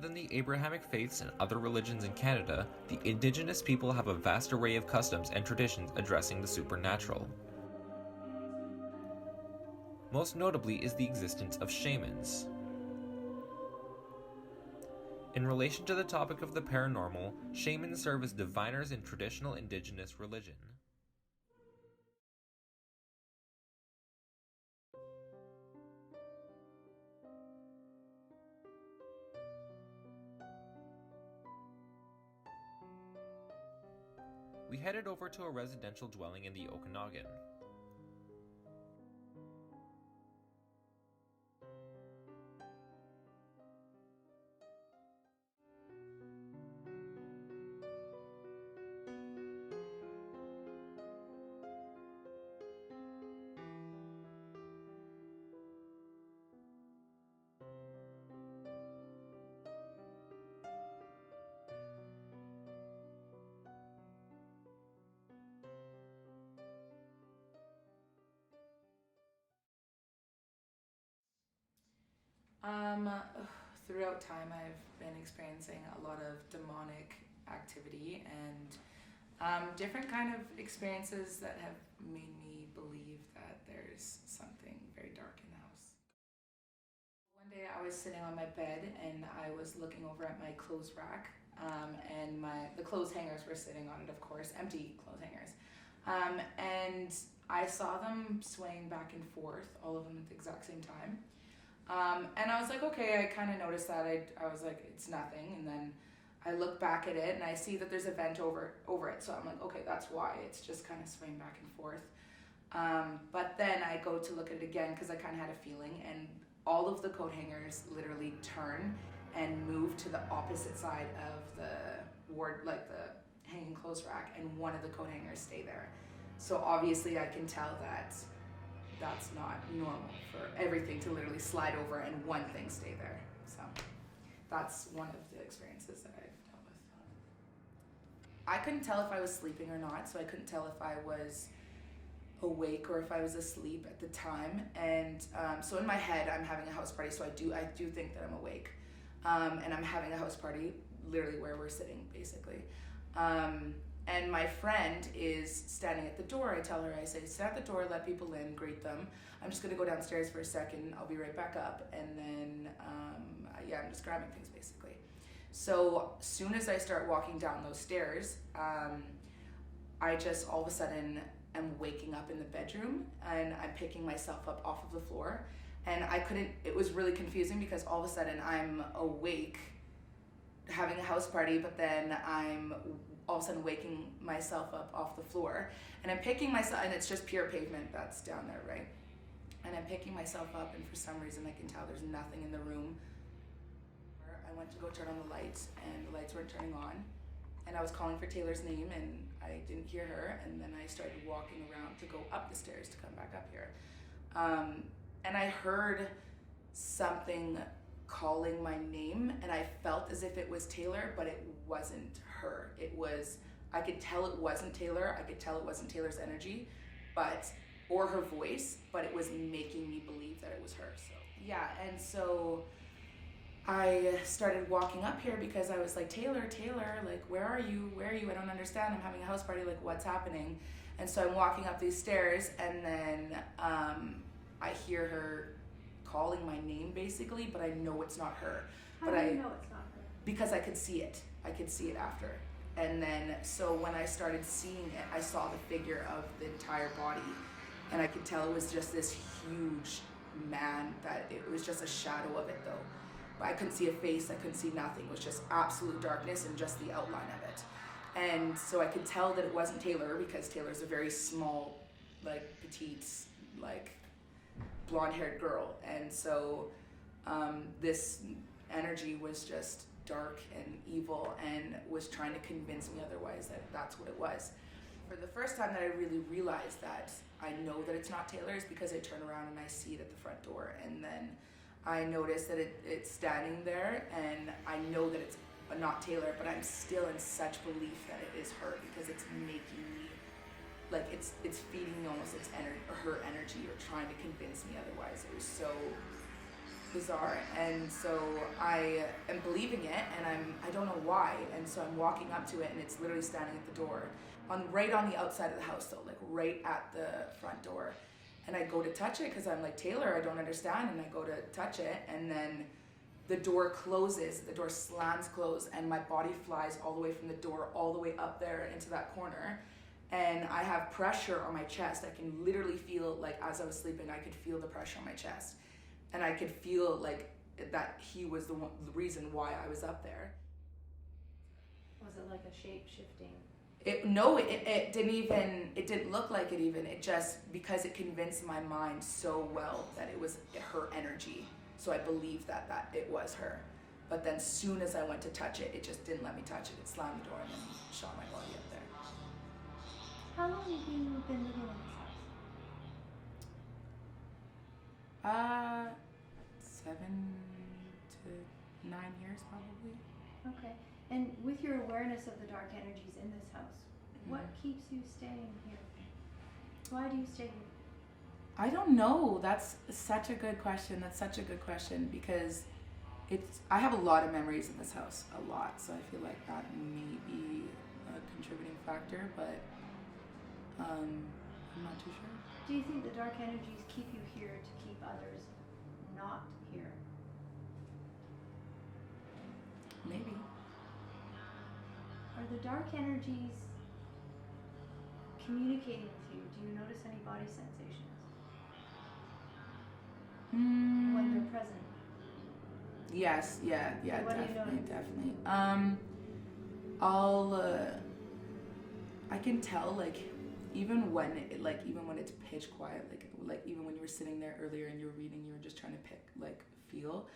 than the Abrahamic faiths and other religions in Canada, the Indigenous people have a vast array of customs and traditions addressing the supernatural. Most notably is the existence of shamans. In relation to the topic of the paranormal, shamans serve as diviners in traditional Indigenous religion. We headed over to a residential dwelling in the Okanagan. Throughout time, I've been experiencing a lot of demonic activity and different kind of experiences that have made me believe that there's something very dark in the house. One day I was sitting on my bed and I was looking over at my clothes rack, and the clothes hangers were sitting on it, of course, empty clothes hangers. And I saw them swaying back and forth, all of them at the exact same time. And I was like, okay, I kind of noticed that. I was like, it's nothing. And then I look back at it and I see that there's a vent over it. So I'm like, okay, that's why. It's just kind of swaying back and forth. But then I go to look at it again because I kind of had a feeling, and all of the coat hangers literally turn and move to the opposite side of the ward, like the hanging clothes rack, and one of the coat hangers stay there. So obviously I can tell that that's not normal for everything to literally slide over and one thing stay there. So that's one of the experiences that I've dealt with. I couldn't tell if I was sleeping or not, so I couldn't tell if I was awake or if I was asleep at the time. And so in my head, I'm having a house party, so I do think that I'm awake. And I'm having a house party literally where we're sitting, basically. And my friend is standing at the door. I tell her, I say, stand at the door, let people in, greet them. I'm just gonna go downstairs for a second. I'll be right back up. And then, I'm just grabbing things basically. So as soon as I start walking down those stairs, I just all of a sudden am waking up in the bedroom and I'm picking myself up off of the floor. And it was really confusing because all of a sudden I'm awake having a house party, but then I'm all of a sudden waking myself up off the floor, and I'm picking myself, and it's just pure pavement that's down there, right? And I'm picking myself up, and for some reason I can tell there's nothing in the room. I went to go turn on the lights, and the lights weren't turning on, and I was calling for Taylor's name, and I didn't hear her, and then I started walking around to go up the stairs to come back up here. And I heard something calling my name, and I felt as if it was Taylor, but it wasn't her. I could tell it wasn't Taylor. I could tell it wasn't Taylor's energy, or her voice, but it was making me believe that it was her. So yeah, and so I started walking up here because I was like, Taylor, like, where are you? I don't understand. I'm having a house party. Like, what's happening? And so I'm walking up these stairs, and then I hear her calling my name basically, but I know it's not her. How do you know it's not her? Because I could see it. I could see it after. And then, so when I started seeing it, I saw the figure of the entire body, and I could tell it was just this huge man, that it was just a shadow of it though. But I couldn't see a face, I couldn't see nothing. It was just absolute darkness and just the outline of it. And so I could tell that it wasn't Taylor, because Taylor's a very small, like, petite, like, blonde-haired girl. And so this energy was just dark and evil and was trying to convince me otherwise that that's what it was. For the first time that I really realized that I know that it's not Taylor is because I turn around and I see it at the front door, and then I notice that it's standing there, and I know that it's not Taylor, but I'm still in such belief that it is her, because it's making me, like, it's feeding me almost her energy, or trying to convince me otherwise. bizarre. And so I am believing it, and I don't know why. And so I'm walking up to it, and it's literally standing at the door, right on the outside of the house, though, like right at the front door. And I go to touch it because I'm like, Taylor, I don't understand. And I go to touch it, and then the door closes, the door slams closed, and my body flies all the way from the door all the way up there into that corner. And I have pressure on my chest. I can literally feel, like, as I was sleeping, I could feel the pressure on my chest. And I could feel like that he was the reason why I was up there. Was it like a shape-shifting? It didn't look like it even. It just, because it convinced my mind so well that it was her energy. So I believed that it was her. But then soon as I went to touch it, it just didn't let me touch it. It slammed the door and then shot my body up there. How long have you been living in this house? 7 to 9 years probably. Okay. And with your awareness of the dark energies in this house, what keeps you staying here? Why do you stay here? I don't know. That's such a good question. Because I have a lot of memories in this house, a lot. So I feel like that may be a contributing factor, but I'm not too sure. Do you think the dark energies keep you here to keep others not here? Maybe. Are the dark energies communicating with you? Do you notice any body sensations when they're present? Yes, yeah, So what do you notice? definitely. I can tell, like, even when it's pitch quiet, like even when you were sitting there earlier and you were reading, you were just trying to feel.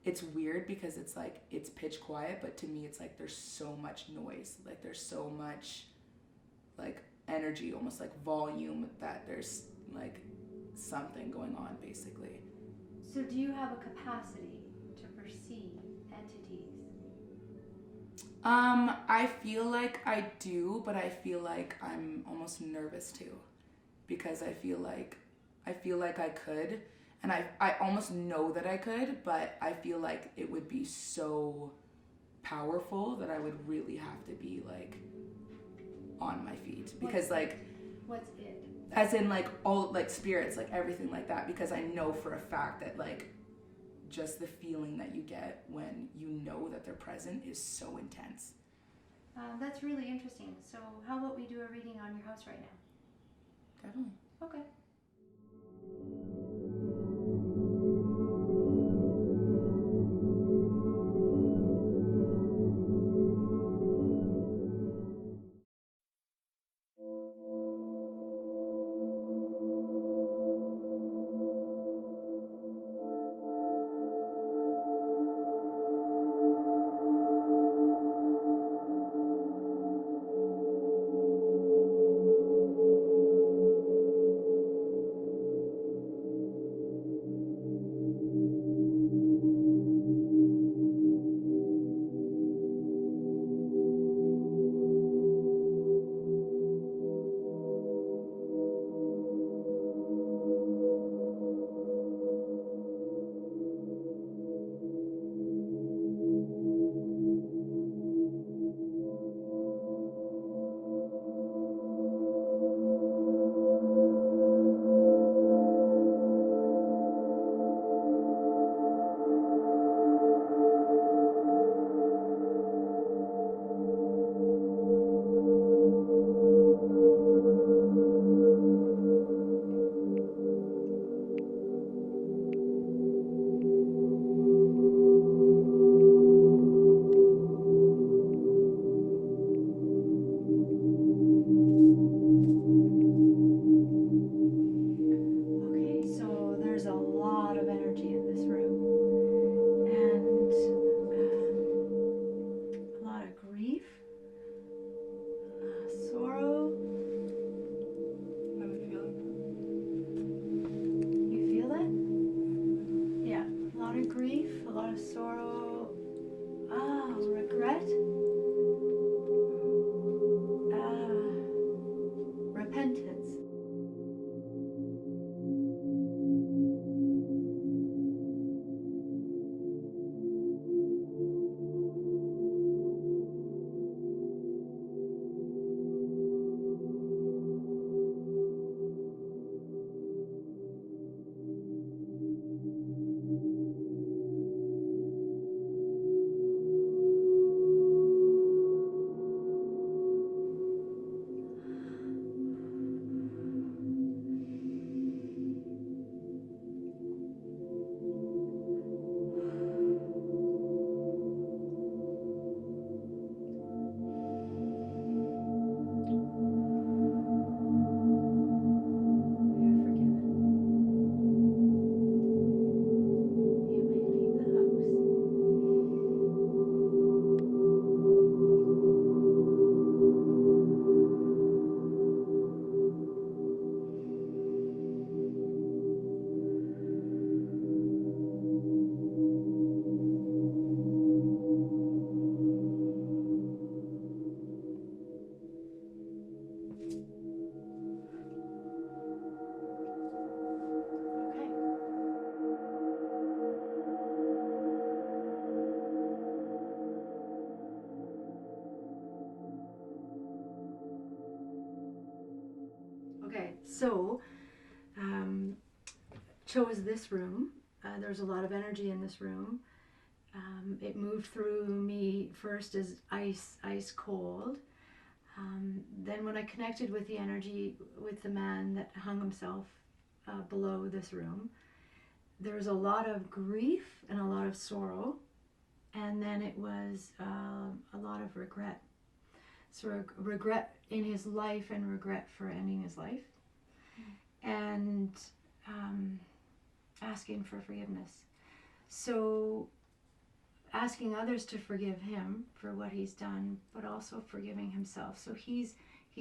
It's weird because it's like it's pitch quiet, but to me it's like there's so much noise, like there's so much like energy, almost like volume, that there's like something going on basically. So do you have a capacity to perceive entities? I feel like I do, but I feel like I'm almost nervous too, because I feel like I could, and I almost know that I could, but I feel like it would be so powerful that I would really have to be like on my feet, because What's it? as in like all like spirits, like everything like that, because I know for a fact that like just the feeling that you get when you know that they're present is so intense. That's really interesting. So how about we do a reading on your house right now? Definitely. Okay. chose this room. There's a lot of energy in this room. It moved through me first as ice cold. Then when I connected with the energy with the man that hung himself below this room, there was a lot of grief and a lot of sorrow, and then it was a lot of regret. So regret in his life and regret for ending his life, and asking for forgiveness. So asking others to forgive him for what he's done, but also forgiving himself. So he's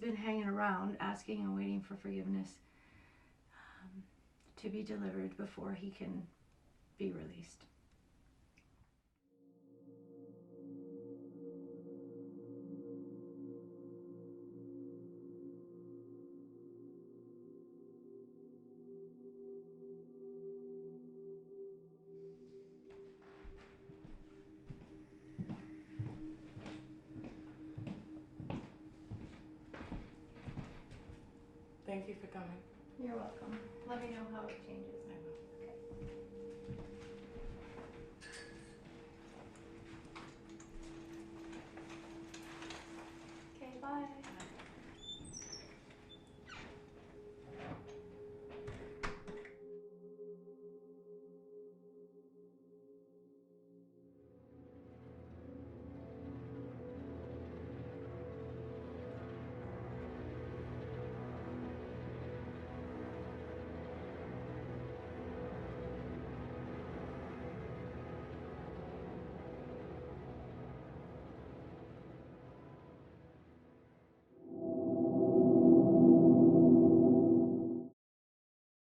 been hanging around, asking and waiting for forgiveness to be delivered before he can be released. Thank you for coming. You're welcome. Let me know how it changes.